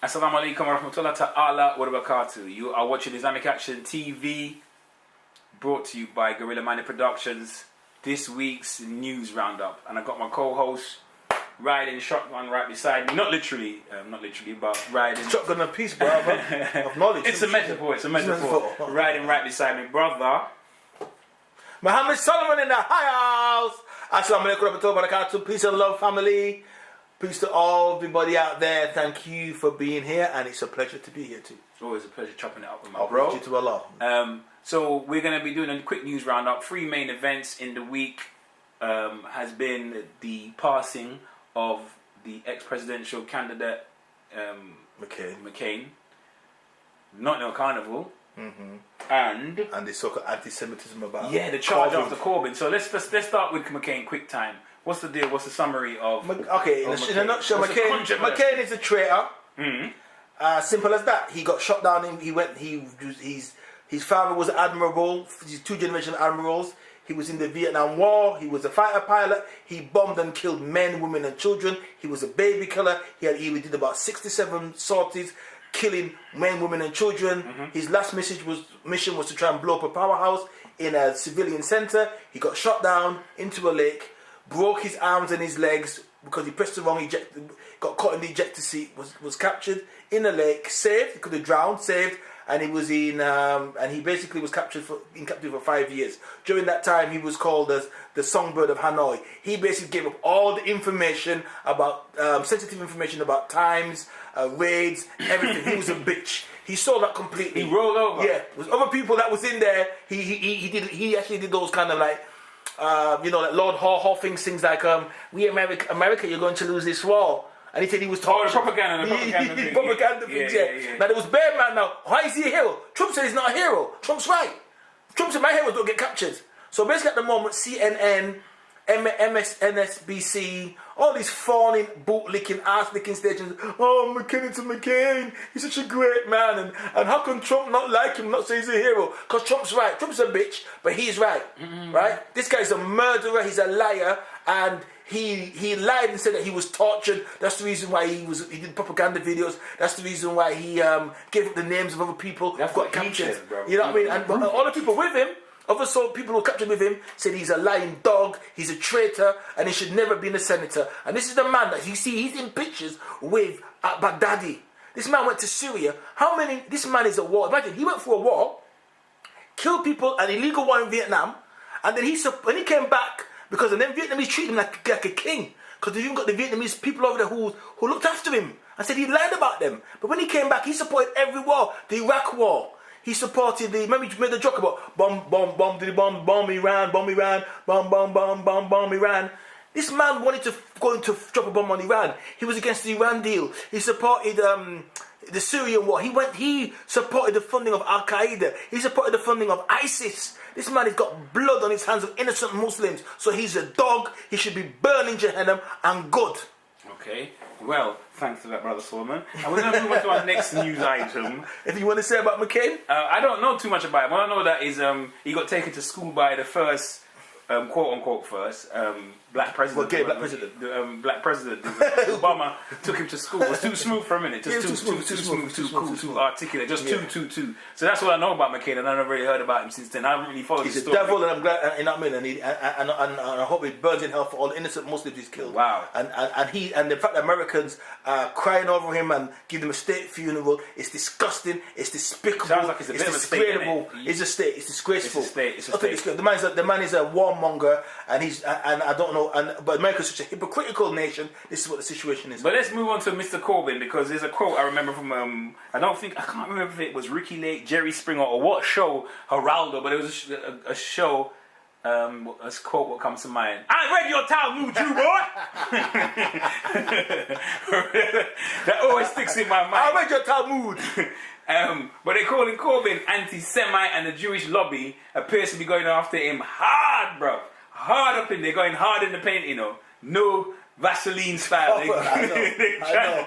Assalamu alaikum wa rahmatullahi ta'ala wa barakatuh. You are watching Islamic Action TV, brought to you by Gorilla Minded Productions. This week's news roundup, and I got my co-host riding shotgun right beside me. Not literally, but riding shotgun a piece, brother, of knowledge. It's a metaphor. Riding right beside me, brother. Muhammad Solomon in the house. Assalamu alaikum wa rahmatullahi wa barakatuh. Peace and love, family. Peace to all everybody out there. Thank you for being here, and it's a pleasure to be here too. It's always a pleasure chopping it up with my bro. To Allah. So we're going to be doing a quick news roundup. 3 main events in the week has been the passing of the ex-presidential candidate Mccain, Notting Hill Carnival, and the so-called anti-Semitism about the charge after Corbyn. So let's start with McCain. Quick time. What's the deal? What's the summary of? In a nutshell, McCain is a traitor. Simple as that. He got shot down. His father was an admiral. He's 2 generations of admirals. He was in the Vietnam War. He was a fighter pilot. He bombed and killed men, women, and children. He was a baby killer. He did about 67 sorties, killing men, women, and children. His last mission was to try and blow up a powerhouse in a civilian center. He got shot down into a lake, broke his arms and his legs because he pressed the wrong ejector, got caught in the ejector seat, was captured in a lake, saved. He could have drowned, saved, and he was he basically was captured in captivity for 5 years. During that time, he was called as the songbird of Hanoi. He basically gave up all the information about sensitive information about times, raids, everything. He was a bitch. He saw that completely. He rolled over. Yeah, with other people that was in there. He actually did those kind of like. Like Lord Haw things like we America, you're going to lose this war. And he said he was talking propaganda things. Now there was Bear Man. Now why is he a hero? Trump said he's not a hero. Trump's right. Trump said my heroes don't get captured. So basically at the moment, CNN, MSNBC, all these fawning, boot-licking, ass-licking stations. Oh, McCain to McCain. He's such a great man. And how can Trump not like him, not say he's a hero? Because Trump's right. Trump's a bitch, but he's right. Right? This guy's a murderer. He's a liar. And he lied and said that he was tortured. That's the reason why he did propaganda videos. That's the reason why he gave up the names of other people who got captured. Said, bro. You know what I mean? And all the people with him, other people who captured with him, said he's a lying dog, he's a traitor, and he should never be a senator. And this is the man that you see, he's in pictures with Baghdadi. This man went to Syria. This man is a war. Imagine, he went for a war, killed people, an illegal war in Vietnam, and then when he came back, because then Vietnamese treated him like a king, because they've even got the Vietnamese people over there who looked after him, and said he lied about them. But when he came back, he supported every war, the Iraq war. He supported remember he made the joke about bomb Iran, bomb Iran. This man wanted to drop a bomb on Iran. He was against the Iran deal. He supported the Syrian war. He supported the funding of Al Qaeda. He supported the funding of ISIS. This man has got blood on his hands of innocent Muslims. So he's a dog. He should be burned in Jahannam and good. Okay. Well, thanks for that, Brother Solomon. And we're going to move on to our next news item. Anything you want to say about McCain? I don't know too much about him. What I know that is he got taken to school by the first, quote-unquote first, black president. Black president. The black president. Obama took him to school. It was too smooth for a minute. Just too smooth, too cool, too articulate. Just too. So that's what I know about McCain, and I've never really heard about him since then. I haven't really followed his story. He's a devil, and I'm glad, you know what I mean? And I hope he burns in hell for all the innocent Muslims he's killed. Wow. And the fact that Americans are crying over him and give him a state funeral, it's disgusting, it's despicable. Sounds like it's a bit of a state, It's a state, it's disgraceful. It's a state. The man is a warmonger, and I don't know. But America's such a hypocritical nation. This is what the situation is. But let's move on to Mr. Corbyn, because there's a quote I remember from I can't remember if it was Ricky Lake, Jerry Springer, or what show, Geraldo, but it was a show. A quote what comes to mind. I read your Talmud, you boy. That always sticks in my mind. I read your Talmud. But they're calling Corbyn anti-Semite, and the Jewish lobby appears to be going after him hard, bro. Hard up in there, going hard in the paint, you know. No Vaseline style. I know.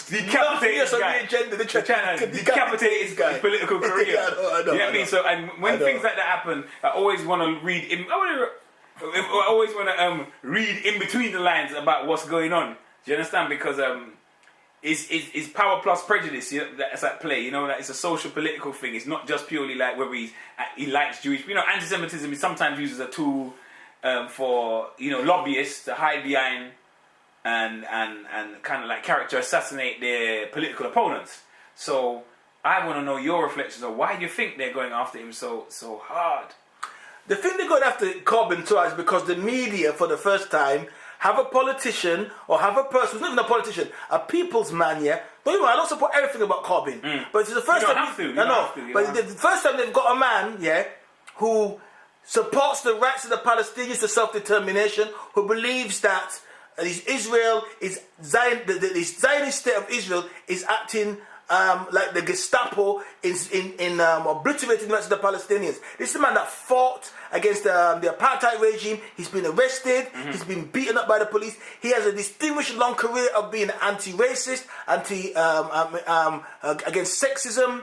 Decapitate this guy. They're trying to decapitate his political career. I know. You know what I mean? So, and when things like that happen, I always want to read read in between the lines about what's going on. Do you understand? Because is power plus prejudice, that's at play. You know, that it's a social political thing. It's not just purely like whether he likes Jewish. You know, anti-Semitism is sometimes used as a tool for lobbyists to hide behind and kind of like character assassinate their political opponents. So I want to know your reflections on why you think they're going after him so hard. The thing they're going after Corbyn too is because the media, for the first time, have a politician or have a person who's not even a politician, a people's man. Yeah, I don't support everything about Corbyn, but it's the first time. The first time they've got a man, yeah, who supports the rights of the Palestinians to self-determination, who believes that Israel is the Zionist state of Israel is acting like the Gestapo in obliterating the rights of the Palestinians. This is the man that fought against the apartheid regime. He's been arrested. He's been beaten up by the police. He has a distinguished long career of being anti-racist, against sexism,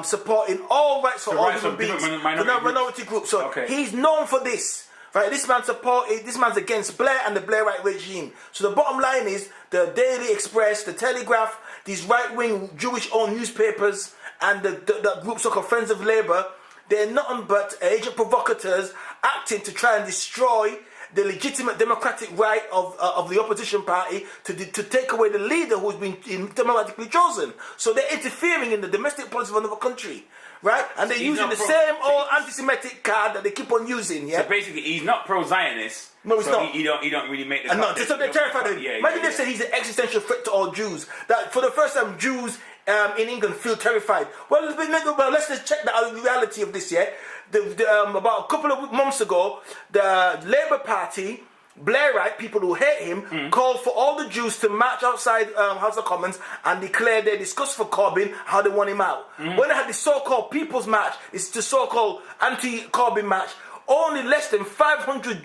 supporting all rights for all human beings, minority groups. So he's known for this. Right, this man's against Blair and the Blairite regime. So the bottom line is the Daily Express, the Telegraph, these right-wing Jewish-owned newspapers, and the group so-called Friends of Labour, they're nothing but agent provocateurs acting to try and destroy the legitimate democratic right of the opposition party to take away the leader who's been democratically chosen. So they're interfering in the domestic policy of another country. Right? And they're using the same old anti-Semitic card that they keep on using, yeah? So basically, he's not pro-Zionist. No, he's not. He don't really make the... No, so they're terrified of him. Imagine they said he's an existential threat to all Jews. That for the first time, Jews in England feel terrified. Well, let's just check the reality of this, yeah? About a couple of months ago, the Labour Party... Blairite, people who hate him, called for all the Jews to march outside House of Commons and declare their disgust for Corbyn, how they want him out. When they had the so-called People's March, it's the so-called anti-Corbyn march, only less than 500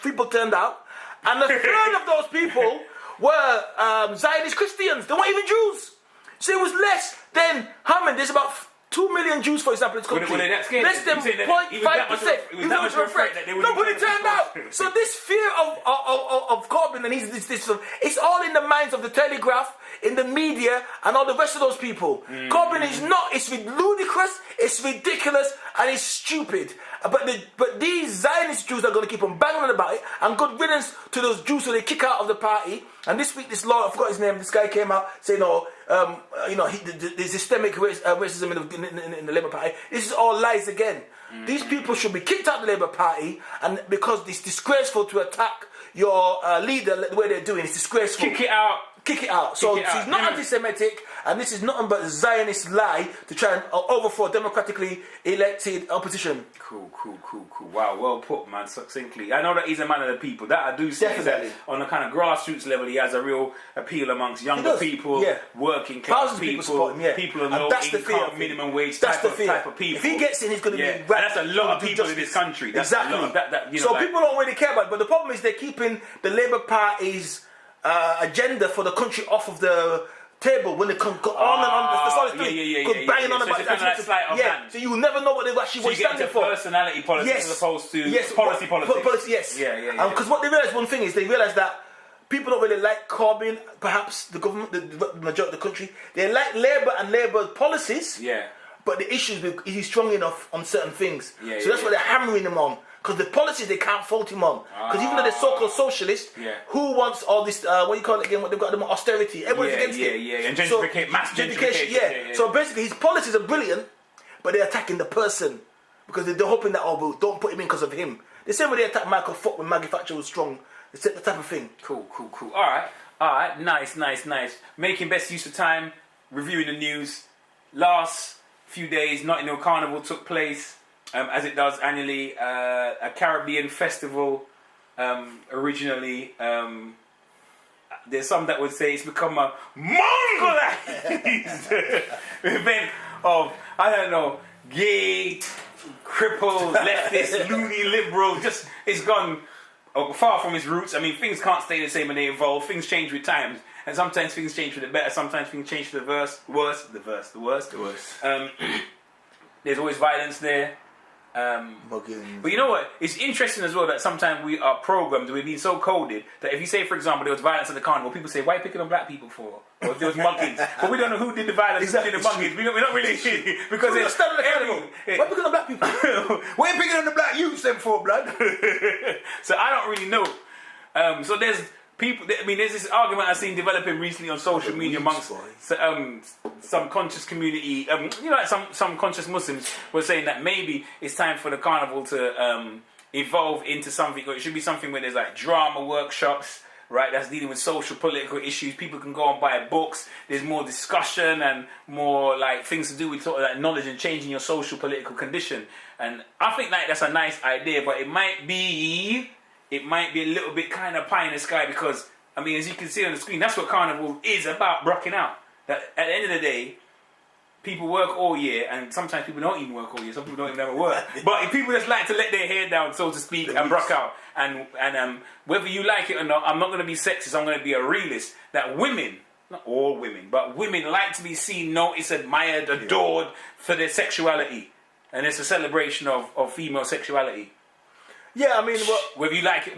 people turned out, and a third of those people were Zionist Christians. They weren't even Jews. So it was less than, how many? There's about 2 million Jews, for example, in this country. Less than 0.5%. No, but it turned out. So this fear of Corbyn and it's all in the minds of the Telegraph, in the media, and all the rest of those people. Corbyn is not. It's ludicrous. It's ridiculous, and it's stupid. But these Zionist Jews are going to keep on banging on about it, and good riddance to those Jews who they kick out of the party. And this week, this law, I forgot his name. This guy came out saying, there's systemic racism in the Labour Party. This is all lies again. These people should be kicked out of the Labour Party, and because it's disgraceful to attack your leader the way they're doing. It's disgraceful. Kick it out. Kick it out. So she's not anti-Semitic, and this is nothing but a Zionist lie to try and overthrow democratically elected opposition. Cool. Wow, well put, man, succinctly. I know that he's a man of the people. That I do see. Definitely. That on a kind of grassroots level, he has a real appeal amongst younger people, working class people, people on low income, minimum wage type of people. If he gets in, he's going to be... And that's a lot of people in this country. That's exactly. A lot of so people don't really care about it, but the problem is they're keeping the Labour Party's agenda for the country off of the table when they come on and on. That's all it's doing. Banging on about it. So you will never know what they're actually standing for. Personality politics as opposed to policy politics. Because what they realise, one thing is, they realise that people don't really like Corbyn, perhaps the government, the majority of the country. They like Labour and Labour policies. Yeah. But the issue is he's strong enough on certain things. So that's what they're hammering him on. Because the policies they can't fault him on. Because even though they're so-called socialists, who wants all this, what do you call it again, what they've got them austerity? Everyone's against it. And gentrification, mass gentrification. So basically his policies are brilliant, but they're attacking the person. Because they're hoping that, well, don't put him in because of him. The same way they attacked Michael Foot when Maggie Thatcher was strong. It's the type of thing. Cool. Alright, nice. Making best use of time, reviewing the news. Last few days, Notting Hill Carnival took place. As it does annually, a Caribbean festival. Originally, there's some that would say it's become a Mongolized event of, I don't know, gay, crippled, leftist, loony, liberal. Just it's gone far from its roots. I mean, things can't stay the same when they evolve. Things change with times, and sometimes things change for the better. Sometimes things change for the worse. There's always violence there. Muggins. But you know what? It's interesting as well that sometimes we are programmed, we've been so coded that if you say, for example, there was violence at the carnival, people say, why are you picking on black people for? Or if there was muggins. But we don't know who did the violence, Exactly. who did the muggins. We're not really because It's it's the carnival. Why picking on black people? Why are you picking on the black youths then for, blood? So I don't really know. So there's people. I mean, there's this argument I've seen developing recently on social media amongst some conscious community. Like some conscious Muslims were saying that maybe it's time for the carnival to evolve into something, or it should be something where there's like drama workshops, right? That's dealing with social, political issues. People can go and buy books. There's more discussion and more like things to do with sort of like knowledge and changing your social, political condition. And I think like that's a nice idea, but it might be a little bit kind of pie in the sky because, I mean, as you can see on the screen, that's what Carnival is about, rocking out. That at the end of the day, people work all year, and sometimes people don't even work all year. Some people don't even ever work. But if people just like to let their hair down, so to speak, and rock out. And whether you like it or not, I'm not going to be sexist, I'm going to be a realist. That women, not all women, but women like to be seen, noticed, admired, adored for their sexuality. And it's a celebration of female sexuality. Yeah, I mean, whether you like it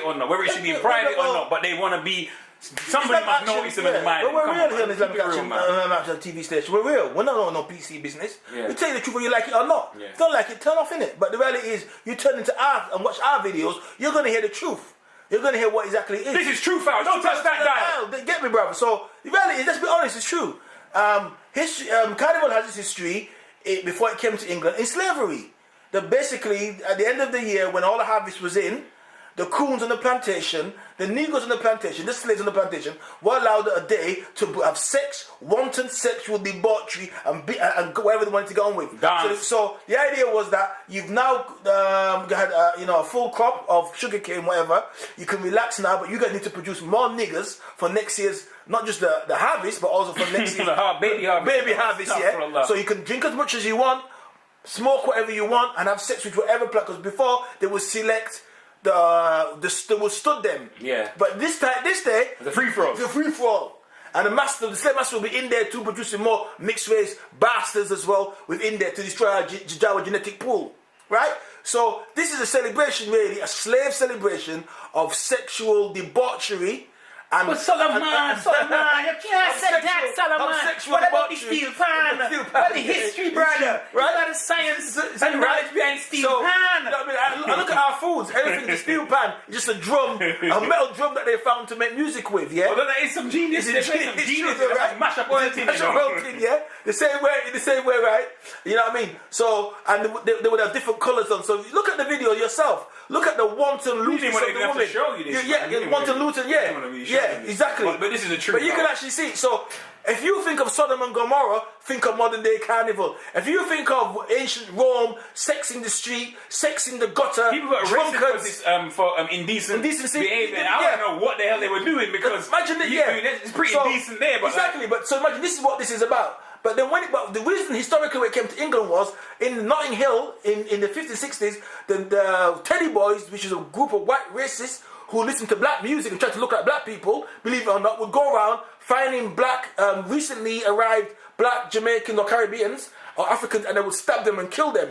or not, whether it should be in private or not, but they want to be. Somebody must notice them in the mind. But we're real here on Islamic Action TV station. We're real. We're not on no PC business. We tell you the truth whether you like it or not. If you don't like it, turn off in it. But the reality is, you turn into our and watch our videos, you're going to hear the truth. You're going to hear what exactly it is. This is truth out. Don't touch that dial. Get me, brother. So the reality is, let's be honest, it's true. Carnival has its history before it came to England in slavery. That basically, at the end of the year, when all the harvest was in, the coons on the plantation, the Negroes on the plantation, the slaves on the plantation, were allowed a day to have sex, wanton sexual debauchery, and whatever they wanted to go on with. So the idea was that you've now had a full crop of sugarcane, whatever. You can relax now, but you guys need to produce more niggers for next year's, not just the harvest, but also for next year's baby harvest. Yeah. So you can drink as much as you want, smoke whatever you want, and have sex with whatever plant. Because before they would select they would stud them. Yeah. But this day, the free for all. The free for all. And the slave master will be in there too, producing more mixed race bastards as well within there to destroy our genetic pool. Right? So this is a celebration, really, a slave celebration of sexual debauchery. But Solomon, you can't say that, Solomon. What about the steel pan? What the history, brother? What about the science and knowledge behind steel pan? I look at our foods. Everything in the steel pan is just a drum, a metal drum that they found to make music with. Yeah. Although that is some genius. It's some genius. Right? Mash up oil tin. Yeah. The same way, right? You know what I mean? So, and they would have different colours on. So look at the video yourself. Look at the wanton looting of the woman. Wanton looting. Yeah, exactly. But this is the truth. But you can actually see. So, if you think of Sodom and Gomorrah, think of modern day Carnival. If you think of ancient Rome, sex in the street, sex in the gutter, people got arrested for indecency behavior. I don't know what the hell they were doing because imagine that. It's pretty indecent there. But exactly. But so imagine this is what this is about. But then the reason historically when it came to England was in Notting Hill in the 50s, 60s, the Teddy Boys, which is a group of white racists who listened to black music and tried to look like black people, believe it or not, would go around finding black, recently arrived black Jamaicans or Caribbeans or Africans, and they would stab them and kill them.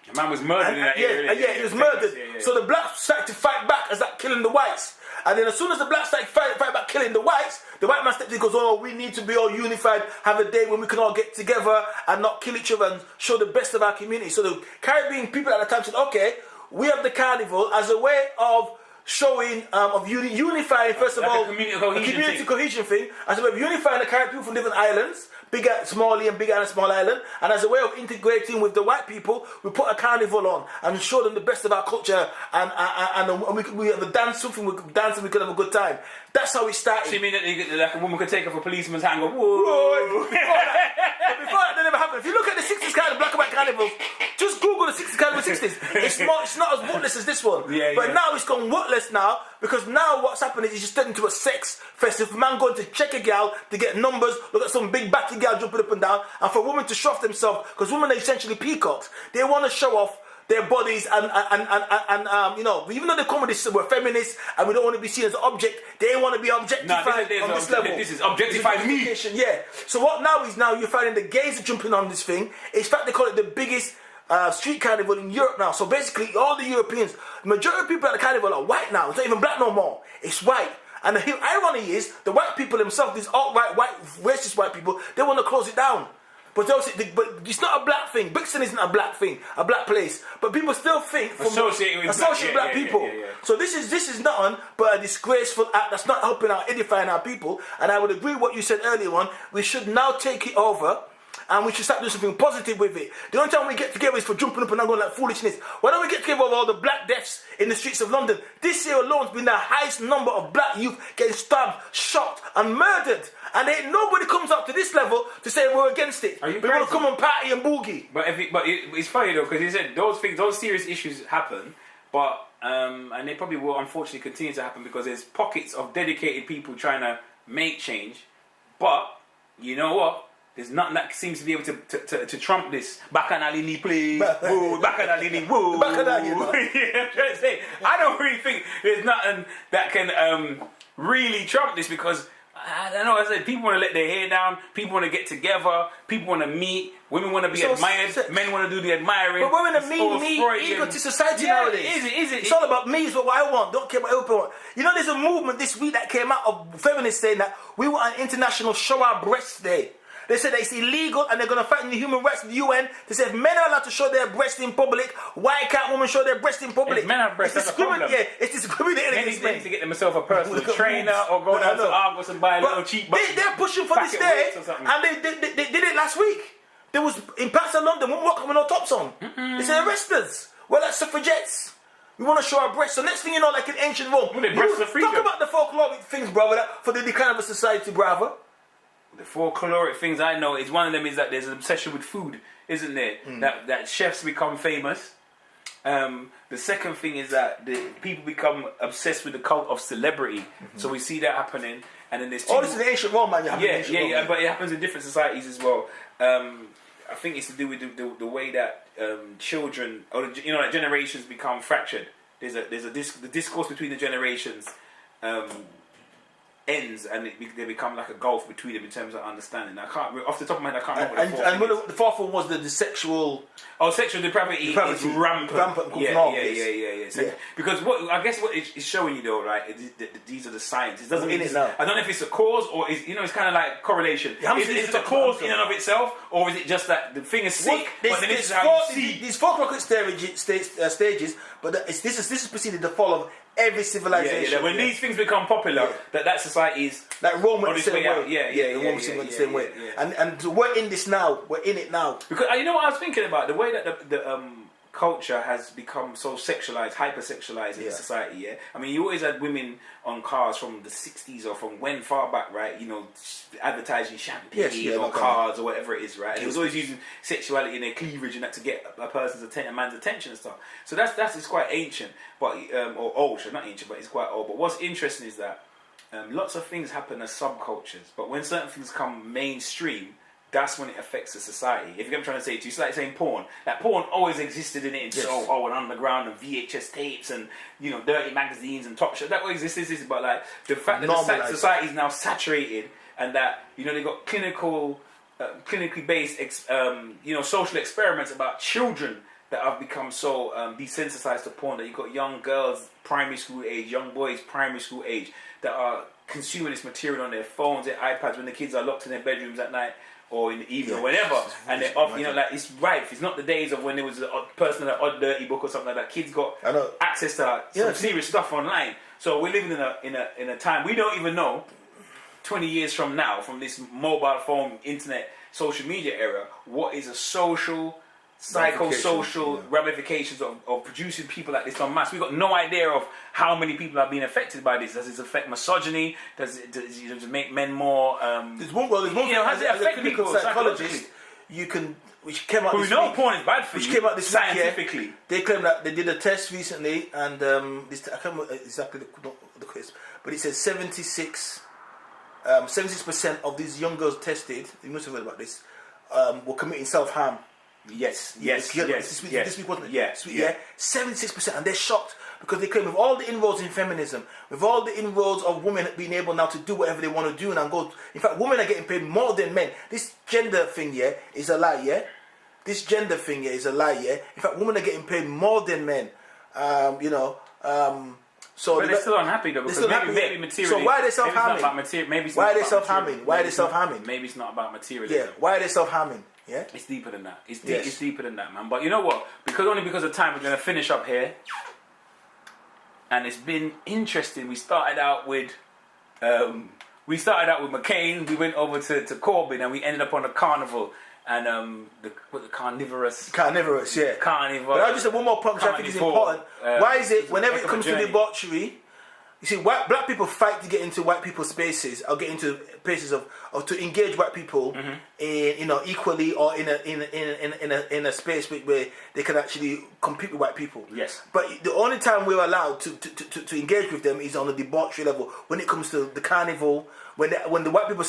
The man was murdered in that area. Yeah, he was murdered. So the blacks started to fight back as that killing the whites. And then as soon as the blacks started fight back killing the whites, the white man stepped in and goes, oh, we need to be all unified, have a day when we can all get together and not kill each other and show the best of our community. So the Caribbean people at the time said, okay, we have the carnival as a way of showing, of unifying, first of all, a community cohesion thing, as a way of unifying the Caribbean people from different islands, Small Island, Big Island, Small Island, and as a way of integrating with the white people, we put a carnival on and show them the best of our culture, and we have a dance, something we could dance and we could have a good time. That's how it started. So you mean that like a woman could take off a policeman's hand and go, whoa? Before that never happened. If you look at the 60s kind of black and white carnivals, just Google the 60s carnival 60s. It's not as whatless as this one. But now it's gone whatless now, because now what's happening is it's turned into a sex fest. If a man going to check a gal to get numbers, look at some big batty gal jumping up and down, and for a woman to show off themselves, because women are essentially peacocks. They want to show off their bodies and you know, even though they come with this, we're feminists and we don't want to be seen as an object, they want to be objectified on this level. This is objectify me. Yeah. So what now is you're finding the gays are jumping on this thing. In fact, they call it the biggest street carnival in Europe now. So basically, all the Europeans, the majority of people at the carnival are white now. It's not even black no more. It's white. And the irony is, the white people themselves, these alt-right, racist white people, they want to close it down. But it's not a black thing. Brixton isn't a black thing, a black place. But people still think associate black people. Yeah. So this is nothing but a disgraceful act that's not helping out, edifying our people. And I would agree with what you said earlier on. We should now take it over. And we should start doing something positive with it. The only time we get together is for jumping up and down going like foolishness. Why don't we get together with all the black deaths in the streets of London? This year alone has been the highest number of black youth getting stabbed, shot and murdered. And ain't nobody comes up to this level to say we're against it. We want to come and party and boogie. But it's funny though, because he said those serious issues happen, but and they probably will unfortunately continue to happen because there's pockets of dedicated people trying to make change. But you know what? There's nothing that seems to be able to trump this. Bacchanalini, please. Woo, Bacchanalini, woo. Bacchanalini, yeah, I'm trying to say, I don't really think there's nothing that can really trump this because, I don't know, I said, people want to let their hair down, people want to get together, people want to meet, women want to be admired, men want to do the admiring. But women are me, ego to society nowadays. Is it? It's all about me, is what I want, don't care what other people want. You know, there's a movement this week that came out of feminists saying that we want an international show our breasts day. They said that it's illegal and they're going to fight in the human rights of the UN. They said if men are allowed to show their breast in public, why can't women show their breast in public? If men have breasts, that's a problem. Yeah, it's discriminating against men. They need to get themselves a personal trainer or go down to Argos and buy a little cheap they're pushing for this day and they did it last week. There was, in parts of London, women walking with no tops on. They said arrest us. Well, that's suffragettes. We want to show our breasts. So next thing you know, like in ancient Rome, talk about the folkloric things, brother, for the decline of a society, brother. The folkloric things I know is one of them is that there's an obsession with food, isn't there? That chefs become famous. The second thing is that the people become obsessed with the cult of celebrity. So we see that happening, and then there's this is the ancient Rome, man. But it happens in different societies as well. I think it's to do with the way that children, or like generations become fractured. The discourse between the generations. Ends and they become like a gulf between them in terms of understanding. I can't, off the top of my head, I can't remember. The fourth one was the sexual. Oh, sexual depravity is rampant. Yeah. Because what it's showing you though, right? These are the signs. It doesn't. I don't know if it's a cause or it's kind of like correlation. Is it a cause in and of itself, or is it just that the thing is sick? But then this is how you see these folkloric stages. But this is preceded the fall of every civilization. When these things become popular, that society is like Rome went the same way. Rome went the same way. And we're in this now. We're in it now. Because you know what I was thinking about? The way that the culture has become so sexualized, hyper-sexualized in society. Yeah, I mean, you always had women on cars from the 60s or from when far back, right? Advertising champagne or cars or whatever it is, right? And it was always using sexuality in their cleavage and that to get a man's attention and stuff. So that's quite ancient, but or old. Not ancient, but it's quite old. But what's interesting is that lots of things happen as subcultures, but when certain things come mainstream, that's when it affects the society. If you get what I'm trying to say to you, it's like saying porn. That porn always existed in it, and underground and VHS tapes and dirty magazines and top shit. That always existed, but like the fact that society is now saturated and that they got clinically based social experiments about children that have become so desensitized to porn that you've got young girls primary school age, young boys primary school age that are consuming this material on their phones, their iPads when the kids are locked in their bedrooms at night or in the evening or whenever, and they're off. It's rife. It's not the days of when there was a person in an odd dirty book or something like that. Kids got access to some serious stuff online. So we're living in a time we don't even know. 20 years from now, from this mobile phone, internet, social media era, what is a social, psychosocial ramifications of producing people like this en masse? We've got no idea of how many people are being affected by this. Does it affect misogyny? Does it make men more? There's one has it affect people psychologist? Which came out. But we know porn is bad for you. Which came out this scientifically. Week, they claim that they did a test recently, and I can't remember exactly the quiz, but it says 76% of these young girls tested. You must have heard about this. Were committing self-harm. Yes. This week wasn't it? Yeah. 76%, and they're shocked because they claim with all the inroads in feminism, with all the inroads of women being able now to do whatever they want to do and go. In fact, women are getting paid more than men. This gender thing, is a lie. this gender thing is a lie. Yeah, in fact, women are getting paid more than men. You know. So but they're still unhappy though, because maybe materially. So why are they self-harming? Why are they self-harming? Why are they self-harming? Maybe it's not about materialism. Yeah. Why are they self-harming? Yeah. It's deeper than that. It's deeper than that, man. But you know what? Because of time, we're gonna finish up here. And it's been interesting. We started out with Mccain. We went over to Corbyn, and we ended up on the Carnival. And the carnivorous, yeah. Carnival. But I just said one more point, which I think is important. Why is it whenever it comes to debauchery, you see, black people fight to get into white people's spaces, or get into places of to engage white people in equally, or in a space where they can actually compete with white people. Yes. But the only time we're allowed to engage with them is on a debauchery level. When it comes to the carnival, when the white people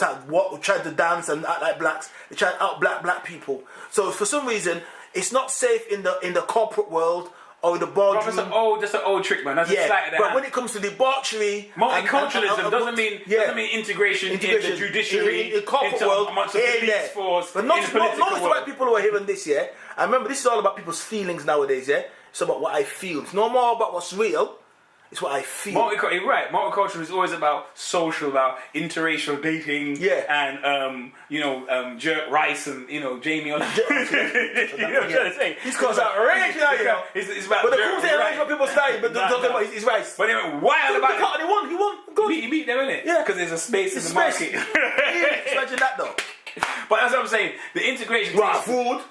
try to dance and act like blacks, they try to out black people. So for some reason, it's not safe in the corporate world. Or in the boardroom. That's an old trick, man. That's a sleight of the but hand. when it comes to debauchery, multiculturalism doesn't mean integration in the judiciary, in the corporate world, amongst the police force, but not the white people who are hearing this. Yeah, I remember this is all about people's feelings nowadays. Yeah, it's about what I feel. It's no more about what's real. It's what I feel. You're right. Multicultural is always about social, about interracial dating. Yeah. And Jerk Rice and Jamie. You know what I'm trying to say? This goes outrageous, It's about. But the cool thing is what people say, but talking about his rice. But anyway, wild about it. He won. Good. He beat them, innit? Yeah. Because there's a space in the market. Imagine that though. But that's what I'm saying. The integration takes place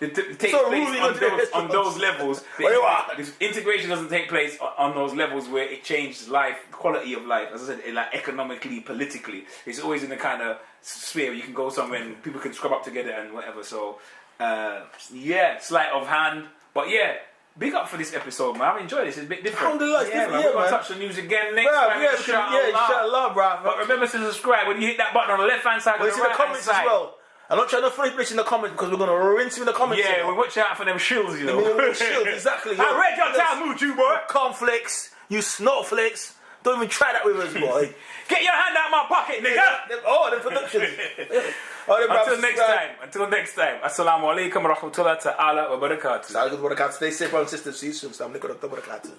on those levels. The integration doesn't take place on those levels where it changes life, quality of life. As I said, like economically, politically, it's always in the kind of sphere where you can go somewhere and people can scrub up together and whatever. So, sleight of hand. But big up for this episode, man. I've enjoyed this. It's a bit different. Alhamdulillah, it's different. We're going to touch the news again next time. Inshallah, bro. But remember to subscribe when you hit that button on the left-hand side or the right-hand side. As well. I'm not trying to throw it in the comments because we're going to rinse you in the comments. Yeah, we're watching out for them shills, Shills, exactly. I read your time, mood, you boy. Cornflakes, you snowflakes. Don't even try that with us, boy. Get your hand out my pocket, nigga. The productions. Until next time. Assalamu alaikum wa rahmatullahi ta'ala wa barakatuh. Stay safe, brothers and sisters. See you soon. Assalamu alaikum wa rahmatullahi wa barakatuh.